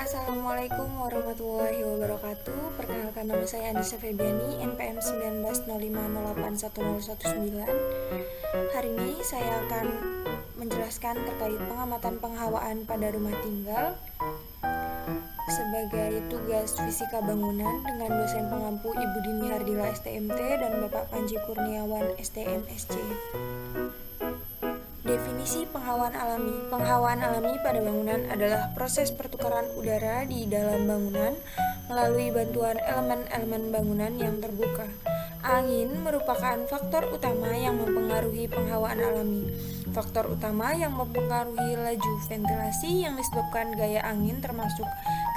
Assalamualaikum warahmatullahi wabarakatuh. Perkenalkan, nama saya Anissa Febiani, NPM 1905081019. Hari ini saya akan menjelaskan terkait pengamatan penghawaan pada rumah tinggal sebagai tugas fisika bangunan dengan dosen pengampu Ibu Dini Hardila STMT dan Bapak Panji Kurniawan STMSC. Definisi penghawaan alami. Penghawaan alami pada bangunan adalah proses pertukaran udara di dalam bangunan melalui bantuan elemen-elemen bangunan yang terbuka. Angin merupakan faktor utama yang mempengaruhi penghawaan alami. Faktor utama yang mempengaruhi laju ventilasi yang disebabkan gaya angin termasuk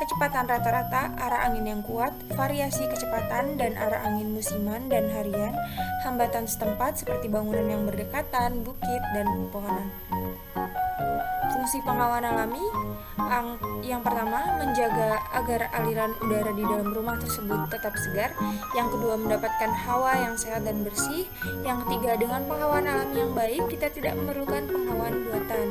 kecepatan rata-rata, arah angin yang kuat, variasi kecepatan dan arah angin musiman dan harian, hambatan setempat seperti bangunan yang berdekatan, bukit, dan pepohonan. Fungsi penghawaan alami yang pertama, menjaga agar aliran udara di dalam rumah tersebut tetap segar. Yang kedua, mendapatkan hawa yang sehat dan bersih. Yang ketiga, dengan penghawaan alami yang baik, kita tidak memerlukan penghawaan buatan.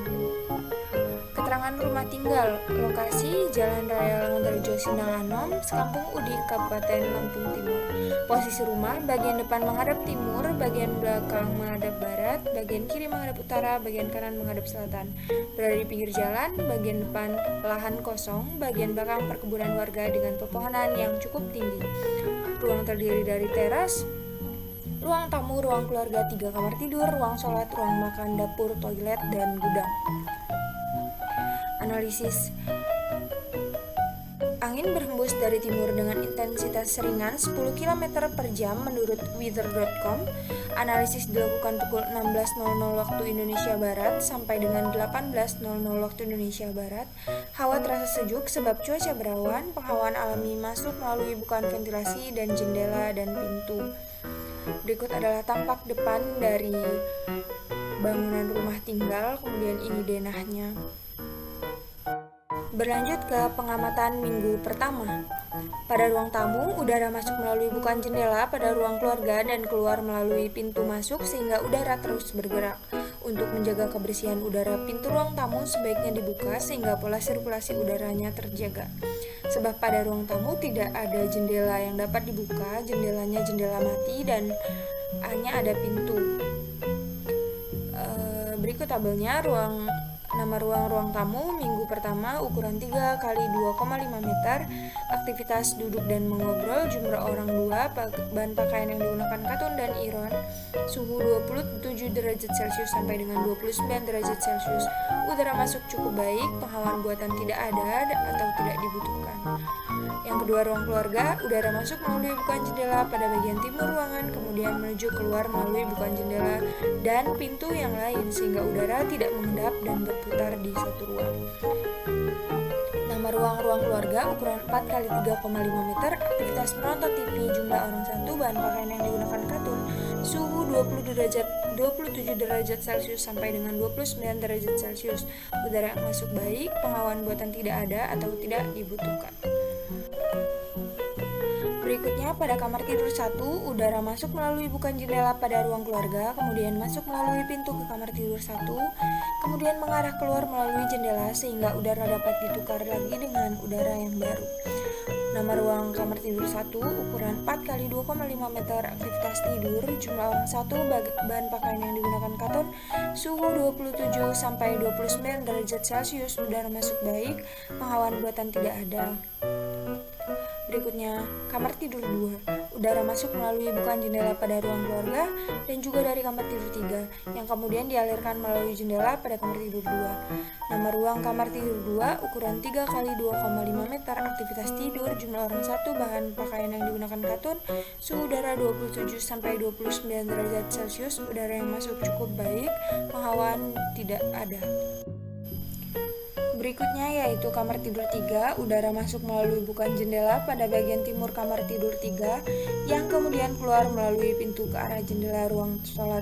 Keterangan rumah tinggal. Lokasi Jalan Raya Langontarjo Sinanganom, Sekampung Udik, Kabupaten Lampung Timur. Posisi rumah, bagian depan menghadap timur, bagian belakang menghadap barat, bagian kiri menghadap utara, bagian kanan menghadap selatan. Berada di pinggir jalan, bagian depan lahan kosong, bagian belakang perkebunan warga dengan pepohonan yang cukup tinggi. Ruang terdiri dari teras, ruang tamu, ruang keluarga, 3 kamar tidur, ruang sholat, ruang makan, dapur, toilet, dan gudang. Analisis. Angin berhembus dari timur dengan intensitas ringan 10 km per jam menurut weather.com. Analisis dilakukan pukul 16.00 waktu Indonesia Barat sampai dengan 18.00 waktu Indonesia Barat. Hawa terasa sejuk sebab cuaca berawan. Penghawaan alami masuk melalui bukaan ventilasi dan jendela dan pintu. Berikut adalah tampak depan dari bangunan rumah tinggal, kemudian ini denahnya. Berlanjut ke pengamatan minggu pertama. Pada ruang tamu, udara masuk melalui bukaan jendela pada ruang keluarga dan keluar melalui pintu masuk sehingga udara terus bergerak. Untuk menjaga kebersihan udara, pintu ruang tamu sebaiknya dibuka sehingga pola sirkulasi udaranya terjaga. Sebab pada ruang tamu tidak ada jendela yang dapat dibuka, jendelanya jendela mati dan hanya ada pintu. Berikut tabelnya. Nama ruang tamu minggu pertama, ukuran 3 x 2,5 meter, aktivitas duduk dan mengobrol, jumlah orang 2, bahan pakaian yang digunakan katun dan iron, suhu 27 derajat Celcius sampai dengan 29 derajat Celcius, udara masuk cukup baik, penghawaan buatan tidak ada atau tidak dibutuhkan. Yang kedua, ruang keluarga, udara masuk melalui bukaan jendela pada bagian timur ruangan, kemudian menuju keluar melalui bukaan jendela dan pintu yang lain sehingga udara tidak mengendap dan berputar di satu ruang. Nama ruang keluarga, ukuran 4 x 3,5 meter, aktivitas menonton TV, jumlah orang 1, bahan pakaian yang digunakan katun, suhu 27 derajat Celcius sampai dengan 29 derajat Celcius, udara yang masuk baik, penghawaan buatan tidak ada atau tidak dibutuhkan. Berikutnya, pada kamar tidur 1, udara masuk melalui bukaan jendela pada ruang keluarga, kemudian masuk melalui pintu ke kamar tidur 1, kemudian mengarah keluar melalui jendela sehingga udara dapat ditukar lagi dengan udara yang baru. Nama ruang kamar tidur 1, ukuran 4 x 2,5 meter, aktivitas tidur, jumlah orang 1, bahan pakaian yang digunakan katun, suhu 27 sampai 29 derajat Celcius, udara masuk baik, penghawaan buatan tidak ada. Berikutnya, kamar tidur 2, udara masuk melalui bukaan jendela pada ruang keluarga dan juga dari kamar tidur 3, yang kemudian dialirkan melalui jendela pada kamar tidur 2. Nama ruang kamar tidur 2, ukuran 3 x 2,5 meter, aktivitas tidur, jumlah orang 1, bahan pakaian yang digunakan katun, suhu udara 27 sampai 29 derajat Celcius, udara yang masuk cukup baik, penghawaan tidak ada. Berikutnya yaitu kamar tidur 3, udara masuk melalui bukaan jendela pada bagian timur kamar tidur 3, yang kemudian keluar melalui pintu ke arah jendela ruang sholat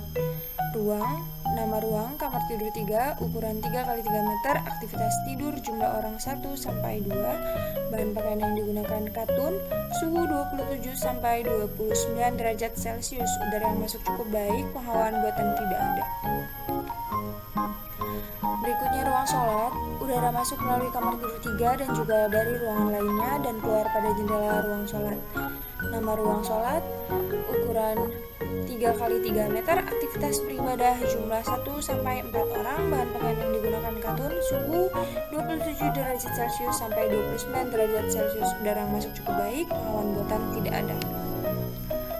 ruang. Nama ruang kamar tidur 3, ukuran 3 x 3 meter, aktivitas tidur, jumlah orang 1 sampai 2, bahan pakaian yang digunakan katun, suhu 27 sampai 29 derajat Celcius, udara yang masuk cukup baik, penghawaan buatan tidak ada. Berikutnya ruang sholat, udara masuk melalui kamar tidur 3 dan juga dari ruangan lainnya dan keluar pada jendela ruang sholat. Nama ruang sholat, ukuran 3 kali 3 meter, aktivitas beribadah jumlah 1-4 orang, bahan pakaian yang digunakan katun, suhu 27 derajat Celcius sampai 29 derajat Celcius, udara masuk cukup baik, pengawan buatan tidak ada.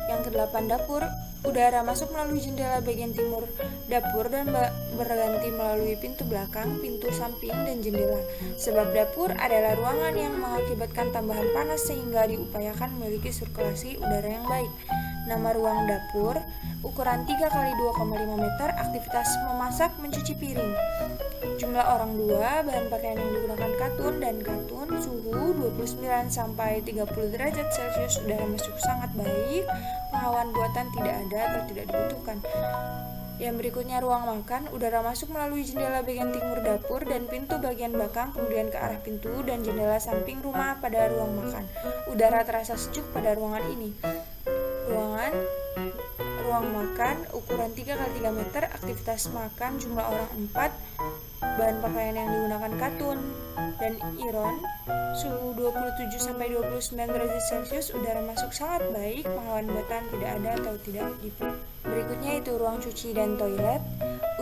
Yang kedelapan, dapur, udara masuk melalui jendela bagian timur dapur dan berganti melalui pintu belakang, pintu samping, dan jendela. Sebab dapur adalah ruangan yang mengakibatkan tambahan panas sehingga diupayakan memiliki sirkulasi udara yang baik. Nama ruang dapur, ukuran 3 kali 2,5 meter, aktivitas memasak, mencuci piring. Jumlah orang 2, bahan pakaian yang digunakan katun dan katun, suhu 29 sampai 30 derajat Celcius, udara masuk sangat baik, pengawan buatan tidak ada atau tidak dibutuhkan. Yang berikutnya ruang makan, udara masuk melalui jendela bagian timur dapur dan pintu bagian belakang, kemudian ke arah pintu dan jendela samping rumah pada ruang makan. Udara terasa sejuk pada ruangan ini. Ruang makan, ukuran 3 kali 3 meter, aktivitas makan, jumlah orang 4, bahan pakaian yang digunakan katun dan iron, suhu 27 sampai 29 derajat Celcius, udara masuk sangat baik, pengawan buatan tidak ada atau tidak diperlukan. Berikutnya itu ruang cuci dan toilet,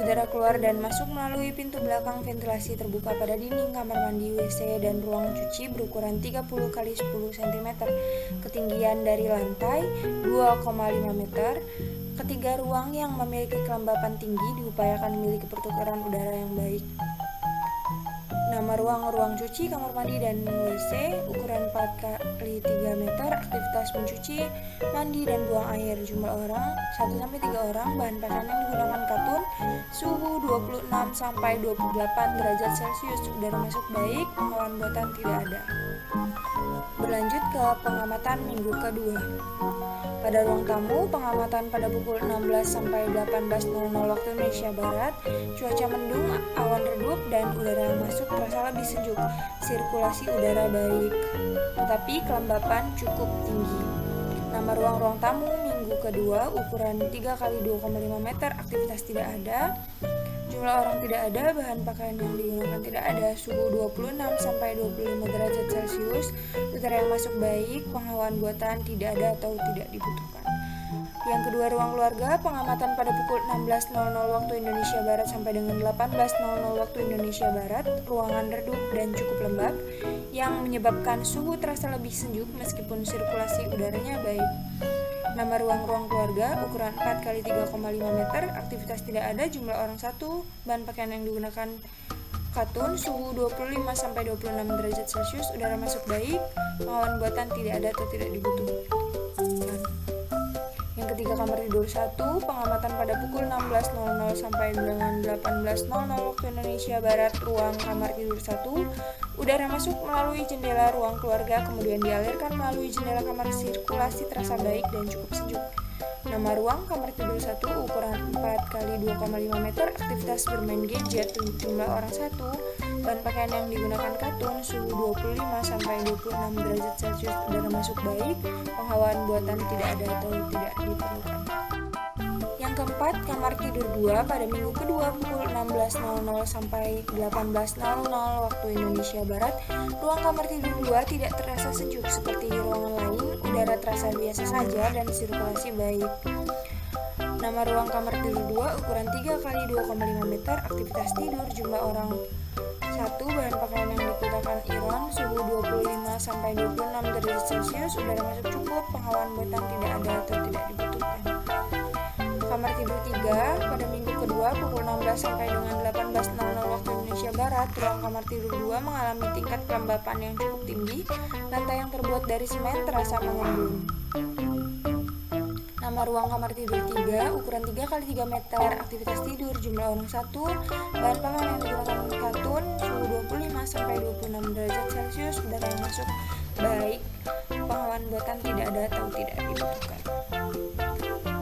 udara keluar dan masuk melalui pintu belakang, ventilasi terbuka pada dinding kamar mandi, WC, dan ruang cuci berukuran 30 kali 10 cm, ketinggian dari lantai 2,5 meter. Ketiga ruang yang memiliki kelembapan tinggi diupayakan memiliki pertukaran udara yang baik. Nama ruang cuci, kamar mandi, dan WC, ukuran 4 kali 3 meter, aktivitas mencuci, mandi, dan buang air. Jumlah orang 1-3 orang, bahan pakaian yang digunakan katun, suhu 26 sampai 28 derajat Celcius, udara masuk baik, pengawan buatan tidak ada. Berlanjut ke pengamatan minggu kedua. Pada ruang tamu, pengamatan pada pukul 16 sampai 18.00 waktu Indonesia Barat, cuaca mendung, awan redup, dan udara yang masuk terasa lebih sejuk. Sirkulasi udara baik, tetapi kelembapan cukup tinggi. Nama ruang tamu minggu kedua, ukuran 3 kali 2,5 meter, aktivitas tidak ada. Jumlah orang tidak ada, bahan pakaian yang digunakan tidak ada, suhu 26 sampai 25 derajat Celcius, udara yang masuk baik, pengawan buatan tidak ada atau tidak dibutuhkan. Yang kedua, ruang keluarga, pengamatan pada pukul 16.00 waktu Indonesia Barat sampai dengan 18.00 waktu Indonesia Barat, ruangan redup dan cukup lembab, yang menyebabkan suhu terasa lebih sejuk meskipun sirkulasi udaranya baik. Nama ruang keluarga, ukuran 4 kali 3,5 meter, aktivitas tidak ada, jumlah orang 1, bahan pakaian yang digunakan katun, suhu 25 sampai 26 derajat Celcius, udara masuk baik, pengawan buatan tidak ada atau tidak dibutuhkan. Yang ketiga, kamar tidur 1, pengamatan pada pukul 16.00 sampai dengan 18.00 waktu Indonesia Barat, ruang kamar tidur 1, udara masuk melalui jendela ruang keluarga, kemudian dialirkan melalui jendela kamar, sirkulasi terasa baik dan cukup sejuk. Nama ruang kamar tidur 1, ukuran 4 kali 2,5 meter, aktivitas bermain gadget, jumlah orang 1, bahan pakaian yang digunakan katun, suhu 25 sampai 26 derajat Celcius, udara masuk baik, penghawaan buatan tidak ada atau tidak diperlukan. Yang keempat, kamar tidur 2 pada minggu kedua pukul 16.00 sampai 18.00 waktu Indonesia Barat, ruang kamar tidur 2 tidak terasa sejuk seperti ruangan lain, udara terasa biasa saja dan sirkulasi baik. Nama ruang kamar tidur 2, ukuran 3 kali 2,5 meter, aktivitas tidur, jumlah orang 1, bahan pakaian yang digunakan iron, suhu 25 sampai 26 derajat Celcius, udara masuk cukup, pengawan buatan tidak ada atau tidak dibutuhkan. Kamar tidur 3 pada minggu kedua pukul 16 sampai dengan 18.00 waktu Indonesia Barat, ruang kamar tidur 2 mengalami tingkat kelembapan yang cukup tinggi, lantai yang terbuat dari semen terasa mengembung. Nama ruang kamar tidur 3, ukuran 3 kali 3 meter, aktivitas tidur, jumlah orang 1, bahan pakaian yang digunakan katun, suhu 25 sampai 26 derajat Celcius, udara yang masuk baik, pengawan buatan tidak ada atau tidak dibutuhkan.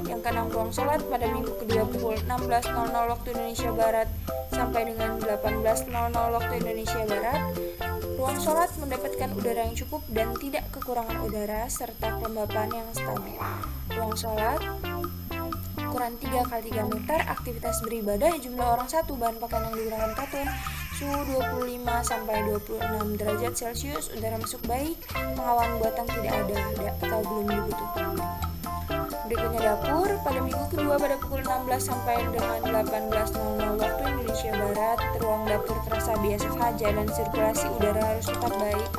Yang keenam, ruang sholat pada minggu kedua pukul 16.00 waktu Indonesia Barat sampai dengan 18.00 waktu Indonesia Barat. Ruang sholat mendapatkan udara yang cukup dan tidak kekurangan udara serta kelembapan yang stabil. Ruang sholat, ukuran 3 x 3 meter, aktivitas beribadah, jumlah orang 1, bahan pakaian yang digunakan katun, suhu 25 sampai 26 derajat Celcius, udara masuk baik, penghawaan buatan tidak ada atau belum dibutuhkan. Berikutnya dapur, pada minggu kedua pada pukul 16 sampai dengan 18.00 waktu Indonesia Barat, ruang dapur terasa biasa saja dan sirkulasi udara harus tetap baik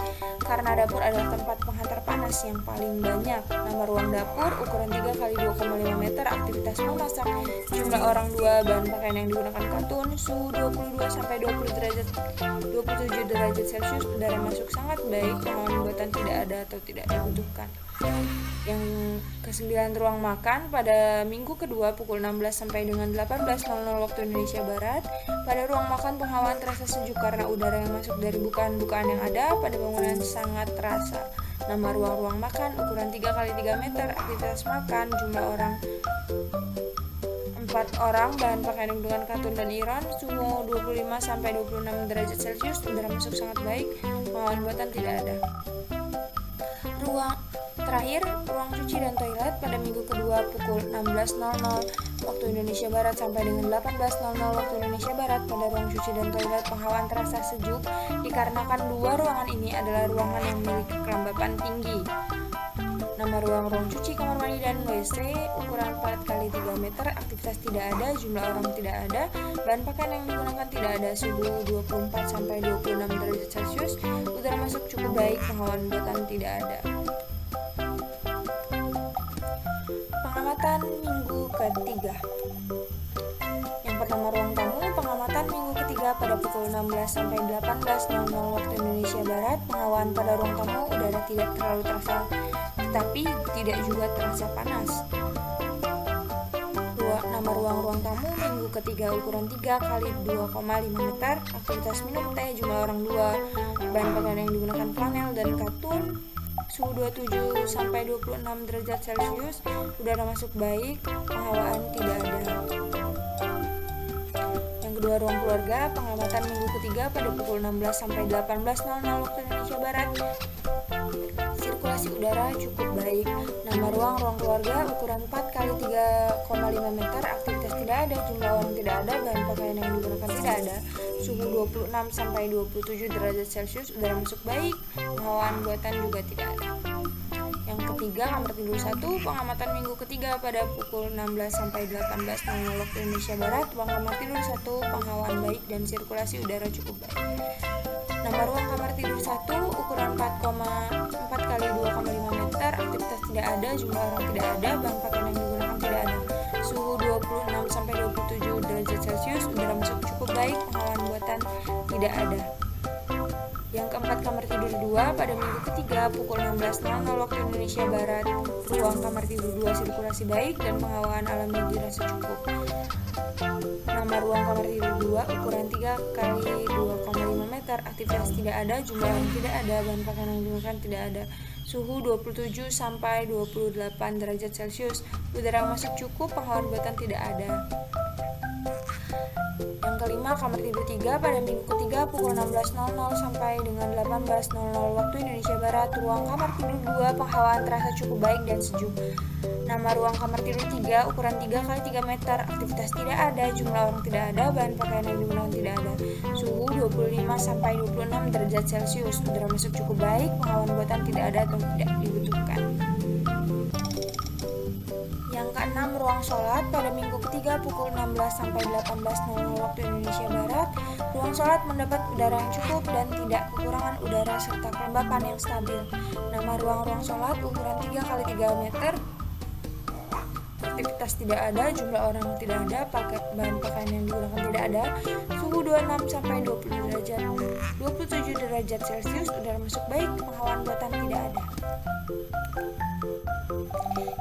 karena dapur adalah tempat penghantar panas yang paling banyak. Nama ruang dapur, ukuran 3 x 2,5 meter, aktivitas memasak, jumlah orang 2, bahan pakaian yang digunakan katun, suhu 22 sampai 27 derajat Celcius, udara masuk sangat baik, penghawaan buatan tidak ada atau tidak dibutuhkan. Yang ke-9, ruang makan, pada minggu kedua pukul 16 sampai dengan 18.00 waktu Indonesia Barat. Pada ruang makan penghawaan terasa sejuk karena udara yang masuk dari bukaan-bukaan yang ada pada bangunan sangat terasa. Nama ruang makan, ukuran 3 x 3 meter, aktivitas makan, jumlah orang 4 orang, bahan pakaian yang digunakan katun dan iron, suhu 25 sampai 26 derajat Celcius, udara masuk sangat baik, penghawaan buatan tidak ada. Terakhir, ruang cuci dan toilet, pada minggu kedua pukul 16.00 waktu Indonesia Barat sampai dengan 18.00 waktu Indonesia Barat. Pada ruang cuci dan toilet penghawaan terasa sejuk dikarenakan dua ruangan ini adalah ruangan yang memiliki kelembapan tinggi. Nama ruang cuci, kamar mandi, dan WC, ukuran 4 x 3 meter, aktivitas tidak ada, jumlah orang tidak ada, bahan pakaian yang digunakan tidak ada, suhu 24 sampai 26 derajat Celcius, udara masuk cukup baik, penghawaan buatan tidak ada. Pengamatan minggu ketiga. Yang pertama, ruang tamu, pengamatan minggu ketiga pada pukul 16 sampai 18.00 waktu Indonesia Barat. Penghawaan pada ruang tamu, udara tidak terlalu terasa tetapi tidak juga terasa panas. Nama ruang tamu minggu ketiga, ukuran 3 x 2,5 meter, aktivitas minum teh, jumlah orang 2, bahan pakaian yang digunakan flanel dan katun, suhu 27 sampai 26 derajat Celcius, udara masuk baik, penghawaan tidak ada. Yang kedua, ruang keluarga, pengamatan minggu ketiga pada pukul 16 sampai 18.00 waktu Indonesia Barat. Sirkulasi udara cukup baik. Nama ruang keluarga, ukuran 4 x 3,5 meter, aktivitas tidak ada, jumlah orang tidak ada, bahan pakaian yang digunakan tidak ada, suhu 26 sampai 27 derajat Celcius, udara masuk baik, penghawaan buatan juga tidak ada. Yang ketiga, kamar tidur 1, pengamatan minggu ketiga pada pukul 16 sampai 18.00 waktu Indonesia Barat. Ruang kamar tidur 1, penghawaan baik dan sirkulasi udara cukup baik. Nama ruang kamar tidur 1, ukuran 4 x 2,5 meter, aktivitas tidak ada, jumlah orang tidak ada, bahan pakaian yang digunakan tidak ada, suhu 26 sampai 27 derajat Celcius, udara masuk cukup baik, penghawaan buatan tidak ada. Yang keempat, kamar tidur 2, pada minggu ketiga pukul 16.00 waktu Indonesia Barat. Ruang kamar tidur 2, sirkulasi baik dan penghawaan alami dirasa cukup. Nama ruang kamar tidur 2, ukuran 3 x 2,5 meter, aktivitas tidak ada, jumlah orang tidak ada, bahan pakaian yang digunakan tidak ada, suhu 27 sampai 28 derajat Celcius, udara masuk cukup, penghawaan buatan tidak ada. Yang kelima, kamar tidur 3, pada minggu ketiga pukul 16.00 sampai dengan 18.00 waktu Indonesia Barat. Ruang kamar tidur 2, penghawaan terasa cukup baik dan sejuk. Nama ruang kamar tidur 3, ukuran 3 x 3 meter, aktivitas tidak ada, jumlah orang tidak ada, bahan pakaian yang digunakan tidak ada, suhu 25 sampai 26 derajat Celcius, udara masuk cukup baik, penghawaan buatan tidak ada atau tidak dibutuhkan. Yang keenam, ruang sholat, pada minggu ketiga pukul 16 sampai 18.00 waktu Indonesia Barat. Ruang sholat mendapat udara yang cukup dan tidak kekurangan udara serta kelembapan yang stabil. Nama ruang sholat, ukuran 3 x 3 meter, aktivitas tidak ada, jumlah orang tidak ada, bahan pakaian yang digunakan tidak ada, suhu 26 sampai 27 derajat Celcius, udara masuk baik, penghawaan buatan tidak ada.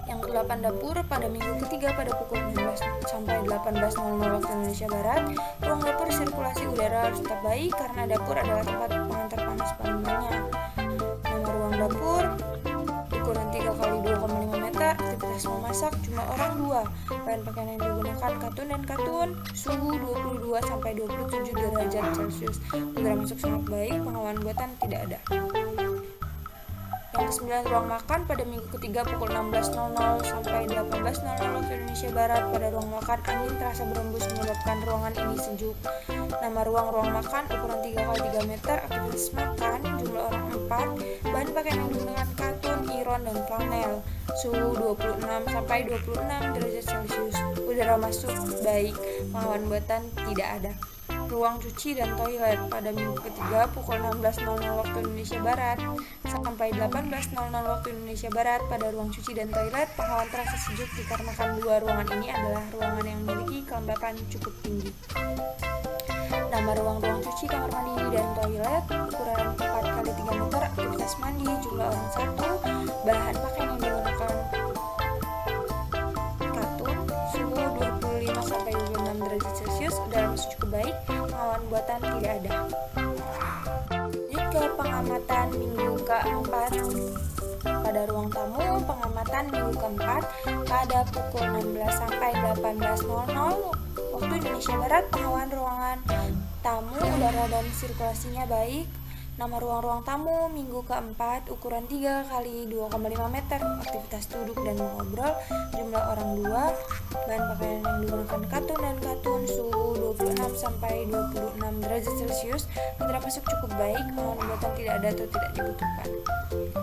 Yang ke-8, dapur, pada minggu ketiga pada pukul 16 sampai 18.00 waktu Indonesia Barat. Ruang dapur, sirkulasi udara harus tetap baik karena dapur adalah tempat penghantar panas paling banyak. Nama ruang dapur, ukuran 3 x 2,5 meter, aktivitas memasak, jumlah orang 2, bahan pakaian yang digunakan katun, suhu 22 sampai 27 derajat Celcius, udara masuk sangat baik, penghawaan buatan tidak ada. Yang ke-9, ruang makan pada minggu ketiga pukul 16.00 sampai 18.00 waktu Indonesia Barat. Pada ruang makan, angin terasa berembus menyebabkan ruangan ini sejuk. Nama ruang makan, ukuran 3x3 meter, aktivitas makan, jumlah orang 4, bahan pakaian yang digunakan katun, iron, dan flanel. Suhu 26 sampai 26 derajat Celcius. Udara masuk baik, pengawan buatan tidak ada. Ruang cuci dan toilet pada minggu ketiga pukul 16.00 waktu Indonesia Barat sampai 18.00 waktu Indonesia Barat. Pada ruang cuci dan toilet, penghawaan terasa sejuk dikarenakan dua ruangan ini adalah ruangan yang memiliki kelembapan cukup tinggi. Nama ruang cuci, kamar mandi, dan toilet, ukuran 4x3 meter, aktivitas mandi, jumlah orang 1, bahan pakaian yang digunakan katun, suhu 25 sampai 26 derajat Celcius, udara masuk cukup baik, pengawan buatan tidak ada. Lanjut ke pengamatan minggu keempat. Pada ruang tamu, pengamatan minggu keempat pada pukul 16 sampai 18.00 waktu Indonesia Barat. Penghawaan ruangan tamu, udara dan sirkulasinya baik. Nama ruang tamu minggu keempat, ukuran 3x2,5 meter, aktivitas duduk dan mengobrol, jumlah orang 2, bahan pakaian yang digunakan katun, suhu 26 sampai 26 derajat Celcius, udara masuk cukup baik, pengawasan buatan tidak ada atau tidak dibutuhkan.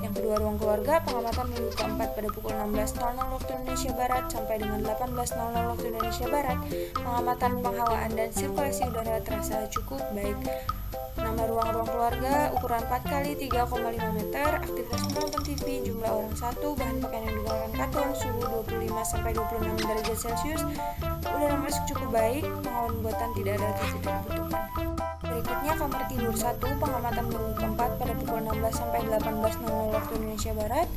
Yang kedua, ruang keluarga, pengamatan minggu keempat pada pukul 16.00 waktu Indonesia Barat sampai dengan 18.00 waktu Indonesia Barat. Pengamatan penghawaan dan sirkulasi udara terasa cukup baik. Nama ruang keluarga, ukuran 4x3,5 meter, aktivitas menonton TV, jumlah orang 1, bahan pakaian yang digunakan katun, suhu 25 sampai 26 derajat Celcius, udara masuk cukup baik, pengawasan buatan tidak ada atau tidak dibutuhkan. Berikutnya, kamar tidur 1, pengamatan minggu keempat pada pukul 16 sampai 18.00 waktu Indonesia Barat.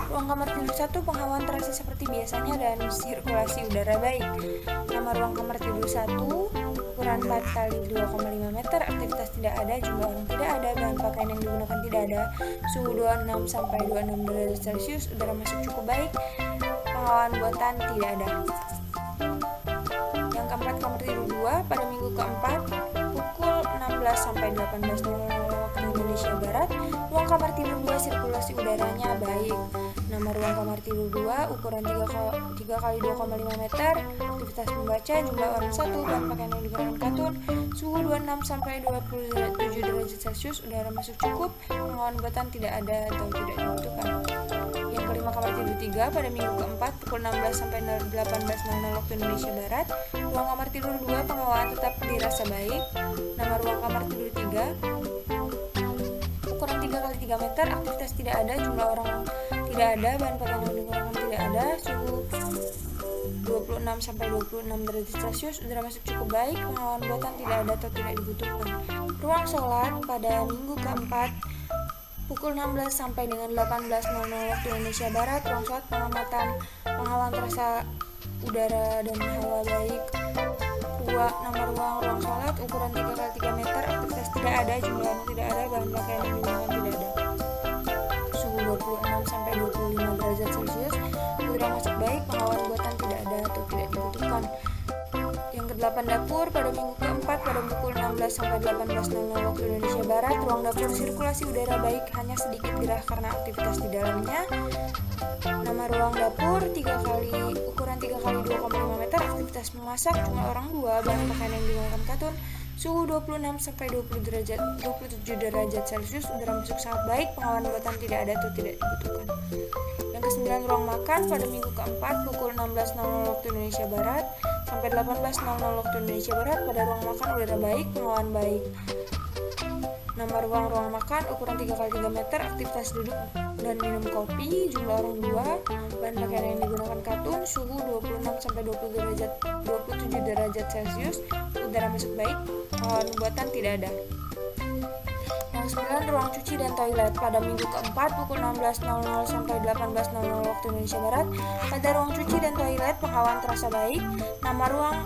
Ruang kamar tidur 1, penghawaan terasa seperti biasanya dan sirkulasi udara baik. Nama ruang kamar tidur 1, ukuran 4x2,5 meter, aktivitas tidak ada, jumlah orang tidak ada, bahan pakaian yang digunakan tidak ada, suhu 26 sampai 26 derajat Celcius, udara masuk cukup baik, pengawasan buatan tidak ada. Yang keempat, kamar tidur 2 pada minggu keempat pukul 16 sampai 18.00 waktu Indonesia Barat. Ruang kamar tidur 2, sirkulasi udaranya baik. Nama ruang kamar tidur 2, ukuran 3x2,5 meter, aktivitas membaca, jumlah orang 1, bahan pakaian yang digunakan katun, suhu 26 sampai 27 derajat Celcius, udara masuk cukup, pengawasan buatan tidak ada atau tidak dibutuhkan. Yang kelima, kamar tidur 3 pada minggu keempat pukul 16 sampai 18.00 waktu Indonesia Barat. Ruang kamar tidur 2, penghawaan tetap dirasa baik. Nama ruang kamar tidur 3, ukuran 3x3 meter, aktivitas tidak ada, jumlah orang tidak ada, bahan pakaian yang digunakan tidak ada, suhu 26 sampai 26 derajat Celcius, udara masuk cukup baik, pengawasan buatan tidak ada atau tidak dibutuhkan. Ruang sholat pada minggu keempat pukul 16 sampai dengan 18.00 waktu Indonesia Barat. Ruang sholat, penghawaan terasa udara dan hawa baik. Nama ruang sholat, ukuran 3x3 meter, aktivitas tidak ada, jumlah orang tidak ada, bahan pakaian yang digunakan tidak ada, suhu 26 sampai 25 derajat Celcius, udara masuk baik, pengawasan buatan tidak ada atau tidak dibutuhkan. Yang kedelapan, dapur pada minggu keempat pada pukul 16 sampai 18.00 waktu Indonesia Barat. Ruang dapur, sirkulasi udara baik, hanya sedikit gerah karena aktivitas di dalamnya. Nama ruang dapur ukuran 3x2,5 meter, aktivitas memasak, jumlah orang 2, bahan pakaian yang digunakan katun, suhu 26 sampai 27 derajat Celcius, udara masuk sangat baik, pengawasan buatan tidak ada atau tidak dibutuhkan. Yang ke-9, ruang makan pada minggu keempat pukul 16.00 waktu Indonesia Barat sampai 18.00 waktu Indonesia Barat. Pada ruang makan udara baik, pengawasan baik. Nama ruang makan, ukuran 3x3 meter, aktivitas duduk dan minum kopi, jumlah orang 2, bahan pakaian yang digunakan katun, suhu 26 sampai 27 derajat Celcius, udara masuk baik, pengawasan buatan tidak ada. Yang 9, ruang cuci dan toilet pada minggu keempat pukul 16.00 sampai 18.00 waktu Indonesia Barat. Pada ruang cuci dan toilet, penghawaan terasa baik. Nama ruang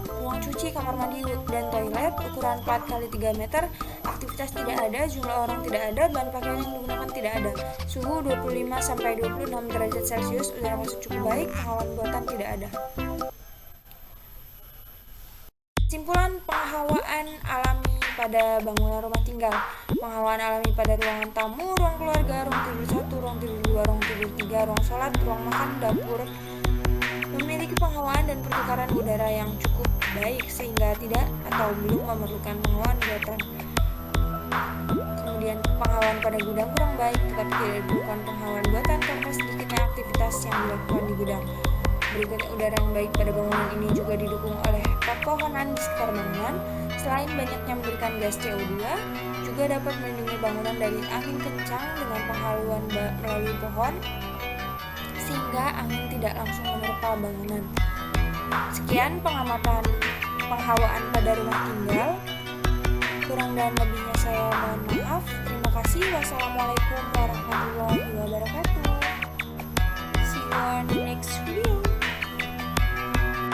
cuci, kamar mandi, dan toilet, ukuran 4x3 meter, aktivitas tidak ada, jumlah orang tidak ada, bahan pakaian yang digunakan tidak ada, suhu 25 sampai 26 derajat Celcius, udara masuk cukup baik, pengawasan buatan tidak ada. Kesimpulan penghawaan alami pada bangunan rumah tinggal. Penghawaan alami pada ruangan tamu, ruang keluarga, ruang tidur 1, ruang tidur 2, ruang tidur 3, ruang sholat, ruang makan, dapur memiliki penghawaan dan pertukaran udara yang cukup baik sehingga tidak atau belum memerlukan penghawaan buatan. Kemudian penghawaan pada gudang kurang baik tetapi tidak diperlukan penghawaan buatan karena sedikitnya aktivitas yang dilakukan di gudang. Berikutnya, udara yang baik pada bangunan ini juga didukung oleh pepohonan di sekitar bangunan. Selain banyaknya memberikan gas CO2, juga dapat melindungi bangunan dari angin kencang dengan penghaluan melalui pohon sehingga angin tidak langsung menerpa bangunan. Sekian pengamatan penghawaan pada rumah tinggal. Kurang dan lebihnya saya mohon maaf. Terima kasih. Wassalamualaikum warahmatullahi wabarakatuh. See you on the next video.